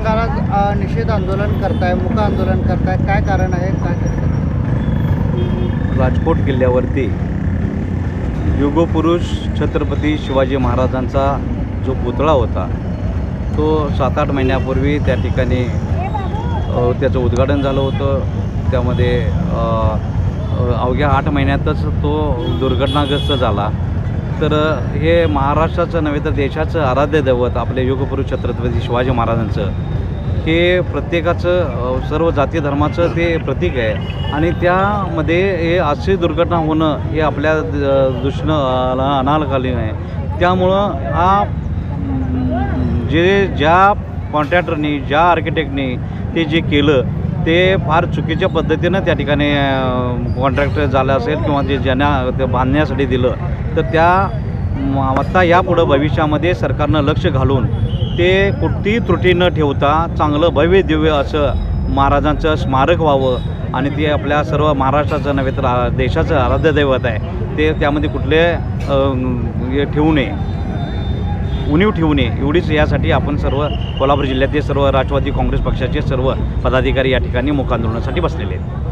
प्रकारात निषेध आंदोलन करताय, मूक आंदोलन करताय, काय कारण आहे, काय करताय? राजकोट किल्ल्यावरती युगपुरुष छत्रपती शिवाजी महाराजांचा जो पुतळा होता तो 7-8 महिन्यापूर्वी त्या ठिकाणी त्याचं उद्घाटन झालं होतं. त्यामध्ये अवघ्या 8 महिन्यातच तो दुर्घटनाग्रस्त झाला. तर हे महाराष्ट्राचं नव्हे तर देशाचं आराध्य दैवत आपले युगपुरुष छत्रपती शिवाजी महाराजांचं हे प्रत्येकाचं सर्व जाती धर्माचं ते प्रतीक आहे आणि त्यामध्ये हे अशी दुर्घटना होणं हे आपल्या दृष्टीनं अनालकालीन आहे. त्यामुळं हा ज्या कॉन्ट्रॅक्टरनी ज्या आर्किटेक्टनी ते जे केलं ते फार चुकीच्या पद्धतीनं त्या ठिकाणी कॉन्ट्रॅक्टर झालं असेल किंवा जे ज्यांना ते बांधण्यासाठी दिलं तर त्या आता यापुढं भविष्यामध्ये सरकारनं लक्ष घालून ते कुठलीही त्रुटी न ठेवता चांगलं भव्य दिव्य असं महाराजांचं स्मारक व्हावं आणि ते आपल्या सर्व महाराष्ट्राचं नव्हे तर देशाचं आराध्य दैवत आहे ते त्यामध्ये कुठले ठेवू नये, उणीव ठेवू नये एवढीच यासाठी आपण सर्व कोल्हापूर जिल्ह्यातील सर्व राष्ट्रवादी काँग्रेस पक्षाचे सर्व पदाधिकारी या ठिकाणी मूक आंदोलनासाठी बसलेले आहेत.